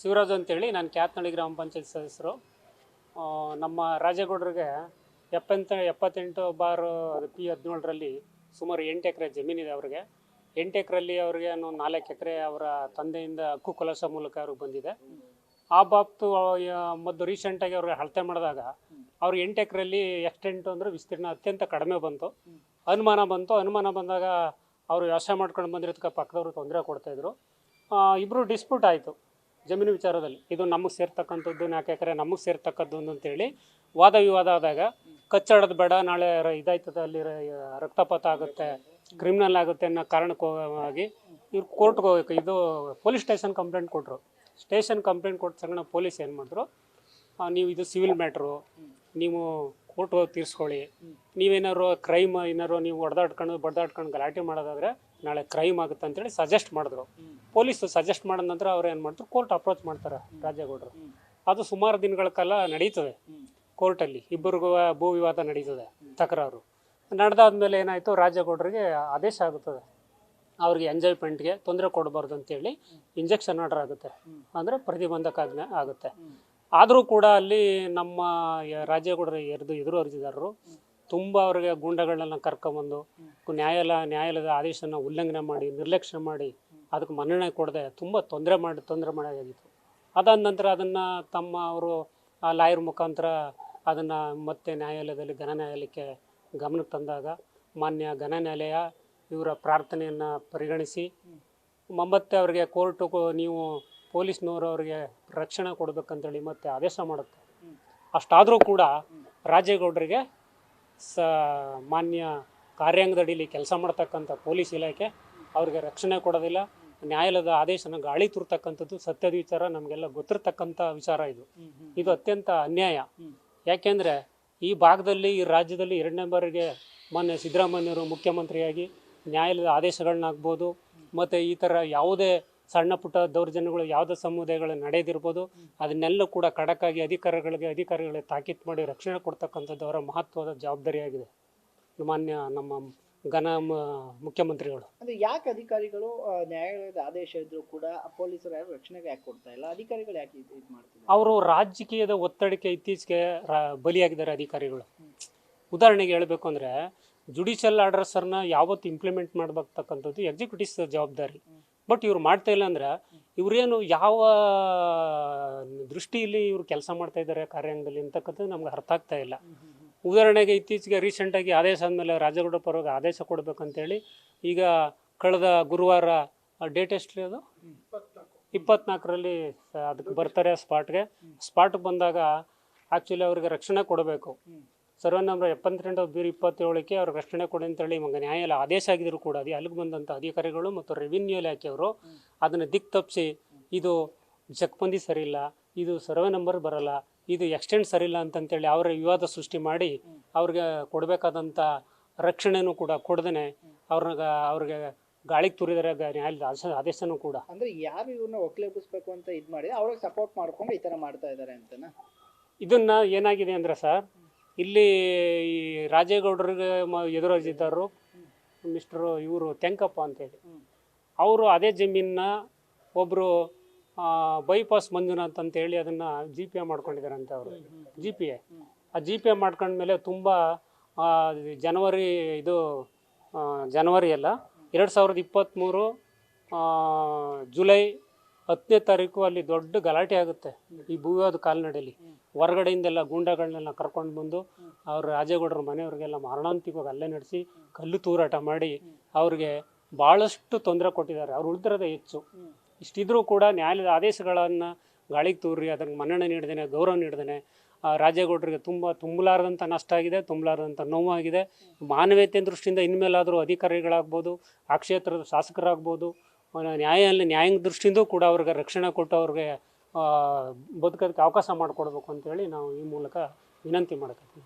ಶಿವರಾಜ್ ಅಂತೇಳಿ ನಾನು ಕ್ಯಾತ್ನಳ್ಳಿ ಗ್ರಾಮ ಪಂಚಾಯತ್ ಸದಸ್ಯರು. ನಮ್ಮ ರಾಜೇಗೌಡರಿಗೆ 78/17 P17ರಲ್ಲಿ ಸುಮಾರು 8 ಎಕರೆ ಜಮೀನಿದೆ. ಅವ್ರಿಗೆ 8 ಎಕರೆಯಲ್ಲಿ ಅವ್ರಿಗೆ 4 ಎಕರೆ ಅವರ ತಂದೆಯಿಂದ ಹಕ್ಕು ಕಲಸ ಮೂಲಕ ಅವ್ರಿಗೆ ಬಂದಿದೆ. ಆ ಬಾಬ್ತು ಮತ್ತು ರೀಸೆಂಟಾಗಿ ಅವ್ರಿಗೆ ಅಳತೆ ಮಾಡಿದಾಗ ಅವ್ರಿಗೆ 8 ಎಕರೆಯಲ್ಲಿ ಎಕ್ಸ್ಟೆಂಟು ಅಂದರೆ ವಿಸ್ತೀರ್ಣ ಅತ್ಯಂತ ಕಡಿಮೆ ಬಂತು. ಅನುಮಾನ ಬಂದಾಗ ಅವರು ವ್ಯವಸಾಯ ಮಾಡ್ಕೊಂಡು ಬಂದಿರೋದಕ್ಕೆ ಪಕ್ಕದವರು ತೊಂದರೆ ಕೊಡ್ತಾಯಿದ್ರು. ಇಬ್ಬರು ಡಿಸ್ಪ್ಯೂಟ್ ಆಯಿತು ಜಮೀನು ವಿಚಾರದಲ್ಲಿ. ಇದು ನಮಗೆ ಸೇರ್ತಕ್ಕಂಥದ್ದು 4 ಎಕರೆ ನಮಗೆ ಸೇರ್ತಕ್ಕದ್ದು ಅಂತೇಳಿ ವಾದ ವಿವಾದ ಆದಾಗ ಕಚ್ಚಾಡೋದು ಬೇಡ, ನಾಳೆ ಇದಾಯ್ತದೆ, ಅಲ್ಲಿ ರಕ್ತಪಾತ ಆಗುತ್ತೆ, ಕ್ರಿಮಿನಲ್ ಆಗುತ್ತೆ ಅನ್ನೋ ಕಾರಣಕ್ಕಾಗಿ ಇವ್ರು ಕೋರ್ಟ್ಗೆ ಹೋಗ್ಬೇಕು. ಇದು ಪೊಲೀಸ್ ಸ್ಟೇಷನ್ ಕಂಪ್ಲೇಂಟ್ ಕೊಟ್ಟರು. ಸ್ಟೇಷನ್ ಕಂಪ್ಲೇಂಟ್ ಕೊಟ್ಟ ತಕ್ಷಣ ಪೊಲೀಸ್ ಏನು ಮಾಡಿದ್ರು, ನೀವು ಇದು ಸಿವಿಲ್ ಮ್ಯಾಟ್ರು, ನೀವು ಕೋರ್ಟ್ ಹೋಗಿ ತೀರಿಸ್ಕೊಳ್ಳಿ, ನೀವೇನಾದ್ರು ಕ್ರೈಮ್ ಏನಾರು ನೀವು ಬಡ್ದಾಡ್ಕೊಂಡು ಗಲಾಟೆ ಮಾಡೋದಾದರೆ ನಾಳೆ ಕ್ರೈಮ್ ಆಗುತ್ತೆ ಅಂತೇಳಿ ಸಜೆಸ್ಟ್ ಮಾಡಿದ್ರು. ಪೊಲೀಸು ಸಜೆಸ್ಟ್ ಮಾಡಿದ ನಂತರ ಅವ್ರು ಏನು ಮಾಡ್ತಾರೆ, ಕೋರ್ಟ್ ಅಪ್ರೋಚ್ ಮಾಡ್ತಾರೆ ರಾಜೇಗೌಡರು. ಅದು ಸುಮಾರು ದಿನಗಳ ಕಾಲ ನಡೀತದೆ ಕೋರ್ಟಲ್ಲಿ, ಇಬ್ಬರಿಗೂ ಭೂ ವಿವಾದ ನಡೀತದೆ, ತಕರಾರು ನಡೆದಾದ್ಮೇಲೆ ಏನಾಯಿತು, ರಾಜೇಗೌಡರಿಗೆ ಆದೇಶ ಆಗುತ್ತದೆ ಅವ್ರಿಗೆ ಎಂಜಾಯ್ಮೆಂಟ್ಗೆ ತೊಂದರೆ ಕೊಡಬಾರ್ದು ಅಂತೇಳಿ ಇಂಜೆಕ್ಷನ್ ಆರ್ಡರ್ ಆಗುತ್ತೆ, ಅಂದರೆ ಪ್ರತಿಬಂಧಕಾಜ್ಞೆ ಆಗುತ್ತೆ. ಆದರೂ ಕೂಡ ಅಲ್ಲಿ ನಮ್ಮ ರಾಜೇಗೌಡರ ಎದುರು ಅರ್ಜಿದಾರರು ತುಂಬ ಅವ್ರಿಗೆ ಗೂಂಡಗಳನ್ನ ಕರ್ಕೊಂಬಂದು ನ್ಯಾಯಾಲಯದ ಆದೇಶನ ಉಲ್ಲಂಘನೆ ಮಾಡಿ, ನಿರ್ಲಕ್ಷ್ಯ ಮಾಡಿ, ಅದಕ್ಕೆ ಮನ್ನಣೆ ಕೊಡದೆ ತುಂಬ ತೊಂದರೆ ಮಾಡೋದಾಗಿತ್ತು. ಅದಾದ ನಂತರ ಅದನ್ನು ಅವರು ಲಾಯರ್ ಮುಖಾಂತರ ಅದನ್ನು ಮತ್ತೆ ನ್ಯಾಯಾಲಯದಲ್ಲಿ ಘನ ನ್ಯಾಯಾಲಯಕ್ಕೆ ಗಮನಕ್ಕೆ ತಂದಾಗ ಮಾನ್ಯ ಘನ ನ್ಯಾಯಾಲಯ ಇವರ ಪ್ರಾರ್ಥನೆಯನ್ನು ಪರಿಗಣಿಸಿ ಮತ್ತೆ ಅವರಿಗೆ ಕೋರ್ಟು ನೀವು ಪೊಲೀಸ್ನವರು ಅವರಿಗೆ ರಕ್ಷಣೆ ಕೊಡಬೇಕಂತೇಳಿ ಮತ್ತೆ ಆದೇಶ ಮಾಡುತ್ತೆ. ಅಷ್ಟಾದರೂ ಕೂಡ ರಾಜೇಗೌಡರಿಗೆ ಮಾನ್ಯ ಕಾರ್ಯಾಂಗದಡಿಯಲ್ಲಿ ಕೆಲಸ ಮಾಡ್ತಕ್ಕಂಥ ಪೊಲೀಸ್ ಇಲಾಖೆ ಅವ್ರಿಗೆ ರಕ್ಷಣೆ ಕೊಡೋದಿಲ್ಲ. ನ್ಯಾಯಾಲಯದ ಆದೇಶನ ಗಾಳಿ ತುರ್ತಕ್ಕಂಥದ್ದು ಸತ್ಯದ ವಿಚಾರ, ನಮಗೆಲ್ಲ ಗೊತ್ತಿರ್ತಕ್ಕಂಥ ವಿಚಾರ. ಇದು ಅತ್ಯಂತ ಅನ್ಯಾಯ. ಯಾಕೆಂದರೆ ಈ ಭಾಗದಲ್ಲಿ, ಈ ರಾಜ್ಯದಲ್ಲಿ 2ನೇ ಬಾರಿಗೆ ಮಾನ್ಯ ಸಿದ್ದರಾಮಯ್ಯವರು ಮುಖ್ಯಮಂತ್ರಿಯಾಗಿ ನ್ಯಾಯಾಲಯದ ಆದೇಶಗಳನ್ನಾಗ್ಬೋದು, ಮತ್ತು ಈ ಥರ ಯಾವುದೇ ಸಣ್ಣ ಪುಟ್ಟ ದೌರ್ಜನ್ಯಗಳು ಯಾವುದೇ ಸಮುದಾಯಗಳು ನಡೆದಿರ್ಬೋದು, ಅದನ್ನೆಲ್ಲ ಕೂಡ ಖಡಕ್ಕಾಗಿ ಅಧಿಕಾರಿಗಳಿಗೆ ತಾಕೀತು ಮಾಡಿ ರಕ್ಷಣೆ ಕೊಡ್ತಕ್ಕಂಥದ್ದು ಅವರ ಮಹತ್ವದ ಜವಾಬ್ದಾರಿಯಾಗಿದೆ ಮಾನ್ಯ ನಮ್ಮ ಮುಖ್ಯಮಂತ್ರಿಗಳು. ಅಂದರೆ ಯಾಕೆ ಅಧಿಕಾರಿಗಳು ನ್ಯಾಯಾಲಯದ ಆದೇಶ ಇದ್ರೂ ಕೂಡ ಪೊಲೀಸರು ಯಾರು ರಕ್ಷಣೆಗೆ ಯಾಕೆ ಕೊಡ್ತಾ ಇಲ್ಲ? ಅಧಿಕಾರಿಗಳು ಯಾಕೆ ಇದು ಮಾಡ್ತಿಲ್ಲ? ಅವರು ರಾಜಕೀಯದ ಒತ್ತಡಕ್ಕೆ ಇತ್ತೀಚೆಗೆ ಬಲಿಯಾಗಿದ್ದಾರೆ ಅಧಿಕಾರಿಗಳು. ಉದಾಹರಣೆಗೆ ಹೇಳಬೇಕು ಅಂದರೆ, ಜುಡಿಷಿಯಲ್ ಆರ್ಡರ್ಸನ್ನ ಯಾವತ್ತು ಇಂಪ್ಲಿಮೆಂಟ್ ಮಾಡಬೇಕಂಥದ್ದು ಎಕ್ಸಿಕ್ಯೂಟಿವ್ಸ್ ಜವಾಬ್ದಾರಿ. ಬಟ್ ಇವ್ರು ಮಾಡ್ತಾ ಇಲ್ಲ. ಅಂದರೆ ಇವರೇನು ಯಾವ ದೃಷ್ಟಿಯಲ್ಲಿ ಇವರು ಕೆಲಸ ಮಾಡ್ತಾ ಇದ್ದಾರೆ ಕಾರ್ಯಾಂಗದಲ್ಲಿ ಅಂತಕ್ಕಂಥದ್ದು ನಮ್ಗೆ ಅರ್ಥ ಆಗ್ತಾ ಇಲ್ಲ. ಉದಾಹರಣೆಗೆ ಇತ್ತೀಚೆಗೆ ರೀಸೆಂಟಾಗಿ ಆದೇಶ ಆದಮೇಲೆ ರಾಜೇಗೌಡ ಪರವಾಗಿ ಆದೇಶ ಕೊಡಬೇಕಂತೇಳಿ ಈಗ ಕಳೆದ ಗುರುವಾರ ಡೇಟ್ ಎಷ್ಟು ಅದು 24ರಲ್ಲಿ ಅದಕ್ಕೆ ಬರ್ತಾರೆ ಸ್ಪಾಟ್ಗೆ ಬಂದಾಗ ಆ್ಯಕ್ಚುಲಿ ಅವ್ರಿಗೆ ರಕ್ಷಣೆ ಕೊಡಬೇಕು. ಸರ್ವೆ ನಂಬರ್ 72/27ಕ್ಕೆ ಅವ್ರಿಗೆ ರಕ್ಷಣೆ ಕೊಡಿ ಅಂತೇಳಿ ನ್ಯಾಯಾಲಯ ಆದೇಶ ಆಗಿದ್ರು ಕೂಡ ಅಲ್ಲಿಗೆ ಬಂದಂಥ ಅಧಿಕಾರಿಗಳು ಮತ್ತು ರೆವಿನ್ಯೂ ಇಲಾಖೆಯವರು ಅದನ್ನು ದಿಕ್ಕು ತಪ್ಪಿಸಿ, ಇದು ಜಕ್ಬಂದಿ ಸರಿಯಿಲ್ಲ, ಇದು ಸರ್ವೆ ನಂಬರ್ ಬರಲ್ಲ, ಇದು ಎಕ್ಸ್ಟೆಂಡ್ ಸರಿಯಿಲ್ಲ ಅಂತಂತೇಳಿ ಅವರ ವಿವಾದ ಸೃಷ್ಟಿ ಮಾಡಿ ಅವ್ರಿಗೆ ಕೊಡಬೇಕಾದಂಥ ರಕ್ಷಣೆನೂ ಕೂಡ ಕೊಡ್ದೇ ಅವ್ರಿಗೆ ಗಾಳಿಗೆ ತುರಿದರೆ ನ್ಯಾಯಾಲಯದ ಆದೇಶನೂ ಕೂಡ. ಅಂದರೆ ಯಾರು ಇವ್ರನ್ನ ಒಕ್ಕಲೆಬ್ಬಿಸ್ಬೇಕು ಅಂತ ಇದು ಮಾಡಿ ಅವ್ರಿಗೆ ಸಪೋರ್ಟ್ ಮಾಡ್ಕೊಂಡು ಈ ಥರ ಮಾಡ್ತಾ ಇದ್ದಾರೆ ಅಂತನಾ? ಇದನ್ನು ಏನಾಗಿದೆ ಅಂದರೆ ಸರ್, ಇಲ್ಲಿ ಈ ರಾಜೇಗೌಡರಿಗೆ ಎದುರಾಗಿದ್ದರು ಇವರು ತೆಂಕಪ್ಪ ಅಂತೇಳಿ, ಅವರು ಅದೇ ಜಮೀನನ್ನ ಒಬ್ಬರು ಬೈಪಾಸ್ ಮಂಜುನಾಥ್ ಅಂತೇಳಿ ಅದನ್ನು GPA ಮಾಡ್ಕೊಂಡಿದ್ದಾರಂತೆ. ಅವರು GPA ಮಾಡ್ಕೊಂಡ್ಮೇಲೆ ತುಂಬ ಜನವರಿ ಅಲ್ಲ 2023 ಜುಲೈ 10ನೇ ತಾರೀಕು ಅಲ್ಲಿ ದೊಡ್ಡ ಗಲಾಟೆ ಆಗುತ್ತೆ ಈ ಭೂವಿವಾದ ಕಾಲ್ನಡೆಯಲ್ಲಿ. ಹೊರಗಡೆಯಿಂದೆಲ್ಲ ಗೂಂಡಗಳನ್ನೆಲ್ಲ ಕರ್ಕೊಂಡು ಬಂದು ಅವ್ರ ರಾಜೇಗೌಡರ ಮನೆಯವ್ರಿಗೆಲ್ಲ ಮಾರಣಾಂತಿಕವಾಗಿ ಹಲ್ಲೆ ನಡೆಸಿ ಕಲ್ಲು ತೂರಾಟ ಮಾಡಿ ಅವ್ರಿಗೆ ಭಾಳಷ್ಟು ತೊಂದರೆ ಕೊಟ್ಟಿದ್ದಾರೆ. ಅವ್ರು ಉಳಿದಿರೋದೇ ಹೆಚ್ಚು. ಇಷ್ಟಿದ್ರೂ ಕೂಡ ನ್ಯಾಯಾಲಯದ ಆದೇಶಗಳನ್ನು ಗಾಳಿಗೆ ತೂರಿ ಅದಕ್ಕೆ ಮನ್ನಣೆ ನೀಡ್ದೇನೆ, ಗೌರವ ನೀಡ್ದೇನೆ ರಾಜೇಗೌಡರಿಗೆ ತುಂಬಲಾರದಂಥ ನಷ್ಟ ಆಗಿದೆ, ತುಂಬಲಾರದಂಥ ನೋವಾಗಿದೆ. ಮಾನವೀಯತೆ ದೃಷ್ಟಿಯಿಂದ ಇನ್ಮೇಲಾದರೂ ಅಧಿಕಾರಿಗಳಾಗ್ಬೋದು, ಆ ಕ್ಷೇತ್ರದ ಶಾಸಕರಾಗ್ಬೋದು, ನ್ಯಾಯಾಂಗ ದೃಷ್ಟಿಯಿಂದ ಕೂಡ ಅವ್ರಿಗೆ ರಕ್ಷಣೆ ಕೊಟ್ಟು ಅವ್ರಿಗೆ ಬದುಕೋದಕ್ಕೆ ಅವಕಾಶ ಮಾಡಿಕೊಡ್ಬೇಕು ಅಂತೇಳಿ ನಾವು ಈ ಮೂಲಕ ವಿನಂತಿ ಮಾಡ್ತೀವಿ.